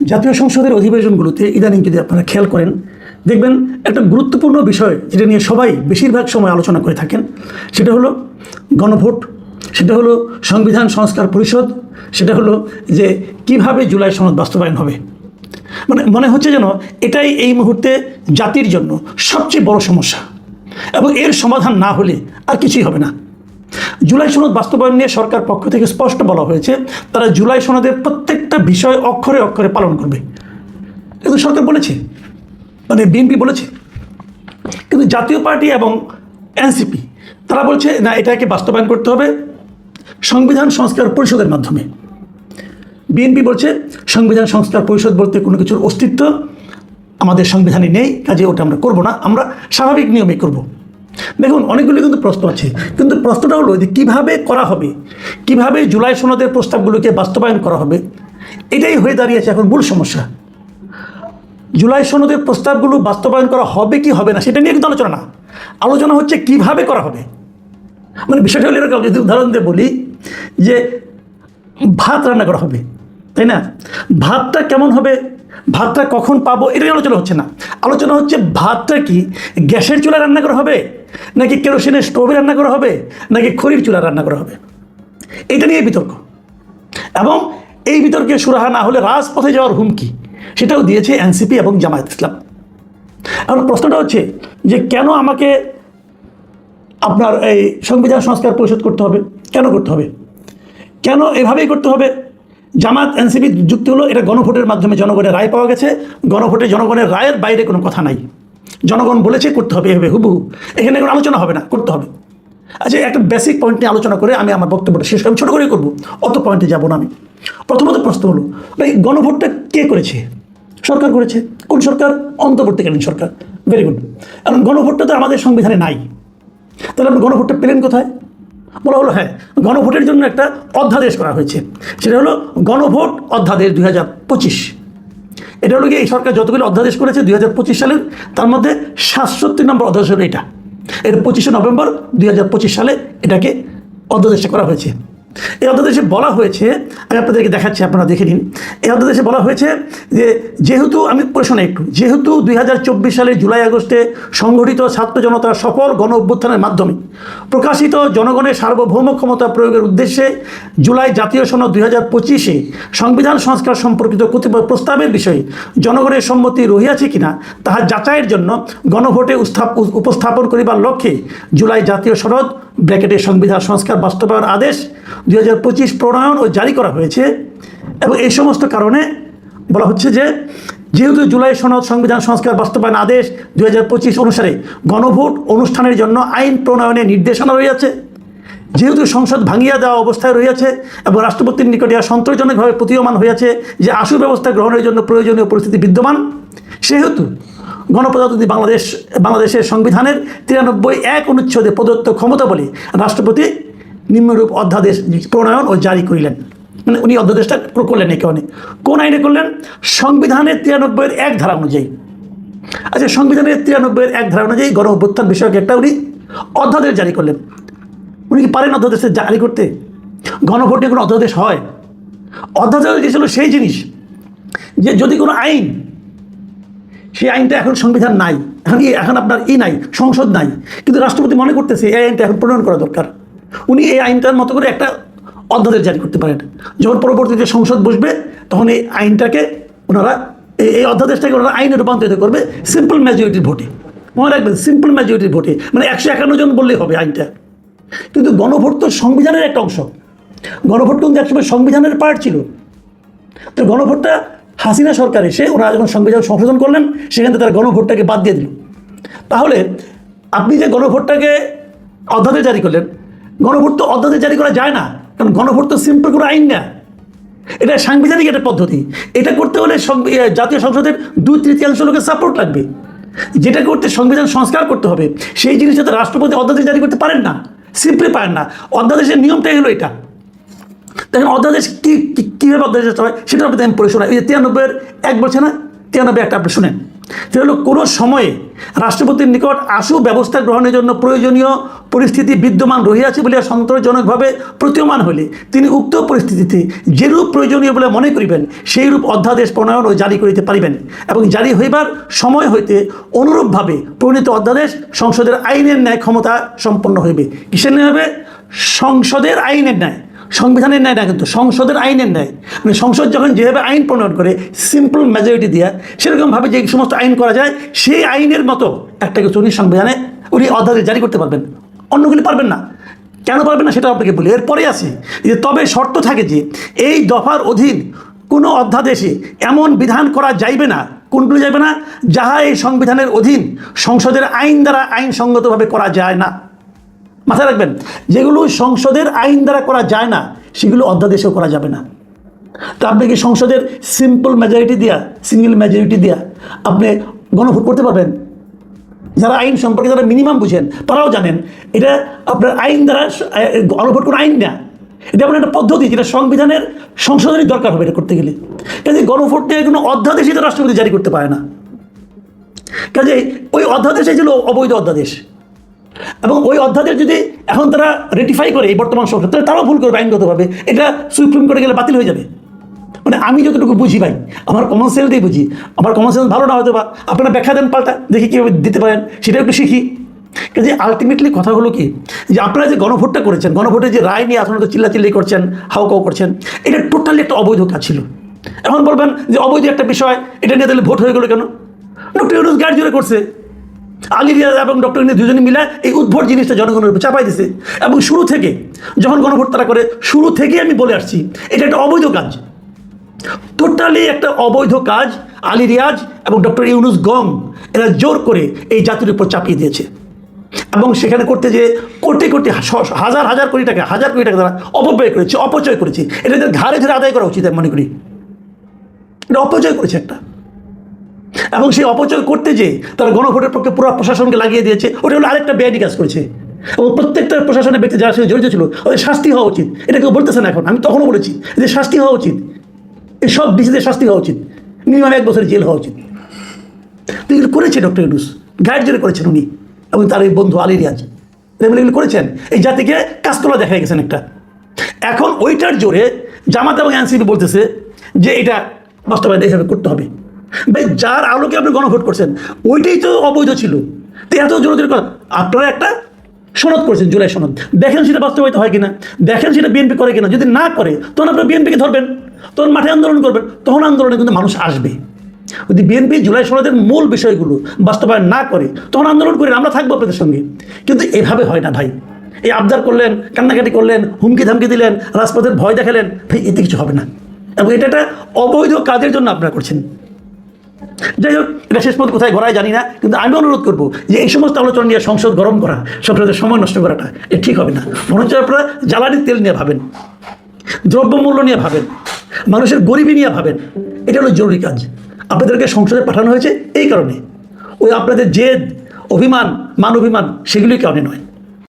জাতীয় সংসদের অধিবেশনগুলোতে ইদানিং যদি আপনারা খেয়াল করেন, দেখবেন একটা গুরুত্বপূর্ণ বিষয় যেটা নিয়ে সবাই বেশিরভাগ সময় আলোচনা করে থাকেন, সেটা হলো গণভোট, সেটা হলো সংবিধান সংস্কার পরিষদ, সেটা হলো যে কিভাবে জুলাই সনদ বাস্তবায়ন হবে। মানে মনে হচ্ছে যেন এটাই এই মুহূর্তে জাতির জন্য সবচেয়ে বড় সমস্যা, এবং এর সমাধান না হলে আর কিছুই হবে না। জুলাই সনদ বাস্তবায়ন নিয়ে সরকার পক্ষ থেকে স্পষ্ট বলা হয়েছে, তারা জুলাই সনদের প্রত্যেকটা বিষয় অক্ষরে অক্ষরে পালন করবে। কিন্তু সরকার বলেছে, মানে বিএনপি বলেছে, কিন্তু জাতীয় পার্টি এবং এনসিপি তারা বলছে না, এটাকে বাস্তবায়ন করতে হবে সংবিধান সংস্কার পরিষদের মাধ্যমে। বিএনপি বলছে সংবিধান সংস্কার পরিষদ বলতে কোনো কিছুর অস্তিত্ব আমাদের সংবিধানে নেই, কাজে ওটা আমরা করব না, আমরা স্বাভাবিক নিয়মে করব। দেখুন, অনেকগুলো কিন্তু প্রশ্ন আছে, কিন্তু প্রশ্নটা হলো যে কীভাবে করা হবে, কিভাবে জুলাই সনদের প্রস্তাবগুলোকে বাস্তবায়ন করা হবে, এটাই হয়ে দাঁড়িয়েছে এখন মূল সমস্যা। জুলাই সনদের প্রস্তাবগুলো বাস্তবায়ন করা হবে কি হবে না সেটা নিয়ে কিন্তু আলোচনা না, আলোচনা হচ্ছে কিভাবে করা হবে। মানে বিষয়টা হলো এরকম, যদি উদাহরণ দিয়ে বলি যে ভাত রান্না করা হবে, তাই না? ভাতটা কেমন হবে, ভাতটা কখন পাবো, এটাই আলোচনা হচ্ছে না। আলোচনা হচ্ছে ভাতটা কি গ্যাসের চুলায় রান্না করা হবে, নাকি কেরোসিনের স্টোভে রান্না করা হবে, নাকি খড়ির চুলায় রান্না করা হবে, এটা নিয়ে বিতর্ক। এবং এই বিতর্কে সুরাহা না হলে রাজপথে যাওয়ার হুমকি সেটাও দিয়েছে এনসিপি এবং জামায়াত ইসলাম। এখন প্রশ্নটা হচ্ছে যে কেন আমাকে আপনার এই সংবিধান সংস্কার পরিষদ করতে হবে, কেন করতে হবে, কেন এভাবেই করতে হবে? জামাত এনসিপি যুক্তি হলো এটা গণভোটের মাধ্যমে জনগণের রায় পাওয়া গেছে, গণভোটে জনগণের রায়ের বাইরে কোনো কথা নাই, জনগণ বলেছে করতে হবে, এভাবে হুবহু, এখানে কোনো আলোচনা হবে না, করতে হবে। আচ্ছা, একটা বেসিক পয়েন্ট নিয়ে আলোচনা করে আমি আমার বক্তব্যটা শেষ, আমি ছোটো করেই করবো, অত পয়েন্টে যাবো না আমি। প্রথমত প্রশ্ন হলো, ভাই গণভোটটা কে করেছে? সরকার করেছে। কোন সরকার? অন্তর্বর্তীকালীন সরকার। Very good. এখন গণভোটটা তো আমাদের সংবিধানে নাই, তাহলে আপনি গণভোটটা পেলেন কোথায়? বলা হলো হ্যাঁ, গণভোটের জন্য একটা অধ্যাদেশ করা হয়েছে, সেটা হলো গণভোট অধ্যাদেশ 2025। এটা হলো গিয়ে এই সরকার যতগুলো অধ্যাদেশ করেছে 2025 সালের, তার মধ্যে 67 নম্বর অধ্যাদেশ হলো এটা। এর 25শে নভেম্বর 2025 সালে এটাকে অধ্যাদেশটা করা হয়েছে। এই অধ্যাদেশে বলা হয়েছে, আমি আপনাদেরকে দেখাচ্ছি, আপনারা দেখে নিন। এই অধ্যাদেশে বলা হয়েছে যে যেহেতু, আমি প্রশ্নে একটু, যেহেতু 2024 সালের জুলাই আগস্টে সংগঠিত ছাত্র জনতার সফল গণ অভ্যুত্থানের মাধ্যমে প্রকাশিত জনগণের সার্বভৌম ক্ষমতা প্রয়োগের উদ্দেশ্যে জুলাই জাতীয় সনদ 2025-এ সংবিধান সংস্কার সম্পর্কিত কতিপয় প্রস্তাবের বিষয়ে জনগণের সম্মতি রহিয়াছে কিনা তাহা যাচাইয়ের জন্য গণভোটে উপস্থাপন করিবার লক্ষ্যে জুলাই জাতীয় সনদ ব্র্যাকেটে সংবিধান সংস্কার বাস্তবায়ন আদেশ 2025 প্রণয়ন ও জারি করা হয়েছে। এবং এই সমস্ত কারণে বলা হচ্ছে যে যেহেতু জুলাই সনদ সংবিধান সংস্কার বাস্তবায়ন আদেশ 2025 অনুসারে গণভোট অনুষ্ঠানের জন্য আইন প্রণয়নের নির্দেশনা রয়েছে, যেহেতু সংসদ ভাঙিয়া দেওয়া অবস্থায় রয়েছে এবং রাষ্ট্রপতির নিকটে সন্তোষজনকভাবে প্রতীয়মান হয়েছে যে আশু ব্যবস্থা গ্রহণের জন্য প্রয়োজনীয় পরিস্থিতি বিদ্যমান, সেহেতু গণপ্রজাতন্ত্রী বাংলাদেশের সংবিধানের 93(1) অনুচ্ছেদে প্রদত্ত ক্ষমতা বলে রাষ্ট্রপতি নিম্নরূপ অধ্যাদেশ প্রণয়ন ও জারি করিলেন। মানে উনি অধ্যাদেশটা করলেন এই কারণে, কোন আইনে করলেন? সংবিধানের 93(1) ধারা অনুযায়ী। আচ্ছা, সংবিধানের 93(1) ধারা অনুযায়ী গণ অভ্যুত্থান বিষয়ক একটা উনি অধ্যাদেশ জারি করলেন। উনি কি পারেন অধ্যাদেশ জারি করতে? গণভোট নিয়ে কোনো অধ্যাদেশ হয়? অধ্যাদেশ ছিল সেই জিনিস যে যদি কোনো আইন, সেই আইনটা এখন সংবিধান নাই, এখন আপনার নাই, সংসদ নাই, কিন্তু রাষ্ট্রপতি মনে করতেছে এই আইনটা এখন প্রণয়ন করা দরকার, উনি এই আইনটার মতো করে একটা অধ্যাদেশ জারি করতে পারেন। যখন পরবর্তীতে সংসদ বসবে তখন এই আইনটাকে ওনারা, এই অধ্যাদেশটাকে ওনারা আইনে রূপান্তরিত করবে সিম্পল মেজরিটির ভোটে। মনে রাখবেন, সিম্পল মেজরিটির ভোটে, মানে 151 জন বললেই হবে আইনটা। কিন্তু গণভোট তো সংবিধানের একটা অংশ, গণভোট কিন্তু একসময় সংবিধানের পার্ট ছিল। তো গণভোটটা হাসিনা সরকার এসে ওনারা যখন সংবিধান সংশোধন করলেন, সেখান থেকে তারা গণভোটটাকে বাদ দিয়ে দিল। তাহলে আপনি যে গণভোটটাকে অধ্যাদেশ জারি করলেন, গণভোট তো অধ্যাদেশ জারি করা যায় না, কারণ গণভোট তো সিম্পল কোনো আইন না, এটা সাংবিধানিক একটা পদ্ধতি। এটা করতে হলে জাতীয় সংসদের 2/3 লোকের সাপোর্ট লাগবে। যেটা করতে সংবিধান সংস্কার করতে হবে, সেই জিনিসটা তো রাষ্ট্রপতি অধ্যাদেশ জারি করতে পারেন না, সিম্পলি পারেন না। অধ্যাদেশের নিয়মটাই হলো এটা। দেখেন অধ্যাদেশ কীভাবে অধ্যাদেশ হয় সেটা আপনি আমি পড়ে শোনাই। এই যে 93(1) বলছে না, 93 একটা আপনি শুনেন। সেটা হলো কোনো সময়ে রাষ্ট্রপতির নিকট আশু ব্যবস্থা গ্রহণের জন্য প্রয়োজনীয় পরিস্থিতি বিদ্যমান রহিয়াছে বলিয়া সন্তোষজনকভাবে প্রতীয়মান হলে তিনি উক্ত পরিস্থিতিতে যেরূপ প্রয়োজনীয় বলে মনে করিবেন সেইরূপ অধ্যাদেশ প্রণয়ন ও জারি করিতে পারিবেন এবং জারি হইবার সময় হইতে অনুরূপভাবে প্রণীত অধ্যাদেশ সংসদের আইনের ন্যায় ক্ষমতা সম্পন্ন হইবে। কিসের ন্যায় হবে? সংসদের আইনের ন্যায়, সংবিধানের ন্যায় না, কিন্তু সংসদের আইনের ন্যায়। মানে সংসদ যখন যেভাবে আইন প্রণয়ন করে সিম্পল মেজরিটি দিয়া, সেরকমভাবে যে সমস্ত আইন করা যায় সেই আইনের মতো একটা কিছু উনি সংবিধানে উনি অধ্যাদেশ জারি করতে পারবেন, অন্যগুলি পারবেন না। কেন পারবেন না সেটা আপনাকে বলি। এরপরে আছে যে তবে শর্ত থাকে যে এই দফার অধীন কোনো অধ্যাদেশে এমন বিধান করা যাইবে না, কোনগুলো যাইবে না? যাহা এই সংবিধানের অধীন সংসদের আইন দ্বারা আইনসঙ্গতভাবে করা যায় না। মাথায় রাখবেন, যেগুলো সংসদের আইন দ্বারা করা যায় না সেগুলো অধ্যাদেশেও করা যাবে না। তো আপনি কি সংসদের সিম্পল মেজরিটি দিয়া, সিঙ্গেল মেজরিটি দিয়া আপনি গণভোট করতে পারবেন? যারা আইন সম্পর্কে যারা মিনিমাম বুঝেন তারাও জানেন এটা আপনার আইন দ্বারা গণভোট কোনো আইন না, এটা আপনার একটা পদ্ধতি যেটা সংবিধানের সংশোধনের দরকার হবে এটা করতে গেলে। কাজে গণভোট নিয়ে কোনো অধ্যাদেশই তো রাষ্ট্রপতি জারি করতে পারে না। কাজে ওই অধ্যাদেশে ছিল অবৈধ অধ্যাদেশ, এবং ওই অধ্যাদেশ যদি এখন তারা রেটিফাই করে এই বর্তমান সংসদ, তাহলে তারাও ভুল করবে আইনগতভাবে, এটা সুপ্রিম কোর্টে গেলে বাতিল হয়ে যাবে। মানে আমি যতটুকু বুঝি ভাই, আমার কমন সেন্স দিয়ে বুঝি, আমার কমন সেন্স ভালো না হয়তো বা আপনারা ব্যাখ্যা দেন পাল্টা, দেখি কীভাবে দিতে পারেন সেটা একটু শিখি। কাজে আলটিমেটলি কথা হলো কি, যে আপনারা যে গণভোটটা করেছেন, গণভোটের যে রায় নিয়ে আসলে তো চিল্লাচিল্লি করছেন, হাউকাউ করছেন, এটা টোটালি একটা অবৈধ কাজ ছিল। এখন বলবেন যে অবৈধ একটা বিষয়, এটা নিয়ে তাহলে ভোট হয়ে গেলো কেন? ডক্টর ইউনূস গাড়ি জোরে করছে, আলী রিয়াজ এবং ডক্টর ইউনূস দুজনে মিলে এই উদ্ভট জিনিসটা জনগণের উপর চাপাই দিছে। এবং শুরু থেকে যখন গণভোট তারা করে, শুরু থেকে আমি বলে আসছি এটা একটা অবৈধ কাজ, টোটালি একটা অবৈধ কাজ। আলী রিয়াজ এবং ডক্টর ইউনূস গং এরা জোর করে এই জাতির উপর চাপিয়ে দিয়েছে, এবং সেখানে করতে যে কোটি কোটি হাজার হাজার কোটি টাকা তারা অপব্যয় করেছে, অপচয় করেছে। এটা ঘাড়ে ধরে আদায় করা উচিত আমি মনে করি। এটা অপচয় করেছে একটা, এবং সেই অপচয় করতে যে তারা গণভোটের পক্ষে পুরো প্রশাসনকে লাগিয়ে দিয়েছে, ওটা হলো আরেকটা বেআইনি কাজ করেছে। এবং প্রত্যেকটা প্রশাসনের ব্যক্তি যারা সঙ্গে জড়িত ছিল ওদের শাস্তি হওয়া উচিত। এটা কেউ বলতেছে না এখন, আমি তখনও বলেছি যে শাস্তি হওয়া উচিত, এই সব ডিসিদের শাস্তি হওয়া উচিত, মিনিমাম 1 বছরের জেল হওয়া উচিত। তো এগুলো করেছে ডক্টর ইউনূস, গাইড জোরে করেছেন উনি এবং তার এই বন্ধু আলী রিয়াজ, এগুলো করেছেন। এই জাতিকে কাজতলা দেখা গেছেন একটা। এখন ওইটার জোরে জামাত এবং এনসিপি বলতেছে যে এটা বাস্তবায়ন এইভাবে করতে হবে। ভাই, যার আলোকে আপনি গণভোট করছেন ওইটাই তো অবৈধ ছিল। তো এত জোরে কথা, আপনারা একটা সনদ করেছেন, জুলাই সনদ, দেখেন সেটা বাস্তবায়িত হয় কিনা, দেখেন সেটা বিএনপি করে কিনা। যদি না করে তখন আপনারা বিএনপিকে ধরবেন, তখন মাঠে আন্দোলন করবেন, তখন আন্দোলনে কিন্তু মানুষ আসবে। যদি বিএনপি জুলাই সনদের মূল বিষয়গুলো বাস্তবায়ন না করে তখন আন্দোলন করেন, আমরা থাকবো আপনাদের সঙ্গে। কিন্তু এভাবে হয় না ভাই। এই আবদার করলেন, কান্নাকাটি করলেন, হুমকি ধামকি দিলেন, রাজপথের ভয় দেখালেন, ভাই এতে কিছু হবে না। এবং এটা একটা অবৈধ কাজের জন্য আপনারা করছেন। যাই হোক, এটা শেষ পর্যন্ত কোথায় গড়ায় জানি না, কিন্তু আমি অনুরোধ করবো যে এই সমস্ত আলোচনা নিয়ে সংসদ গরম করা, সংসদের সময় নষ্ট করাটা এ ঠিক হবে না। বরঞ্চ আপনারা জ্বালানির তেল নিয়ে ভাবেন, দ্রব্যমূল্য নিয়ে ভাবেন, মানুষের গরিবী নিয়ে ভাবেন। এটা হলো জরুরি কাজ। আপনাদেরকে সংসদে পাঠানো হয়েছে এই কারণে, ওই আপনাদের জেদ, অভিমান, মান অভিমান সেগুলির কারণে নয়।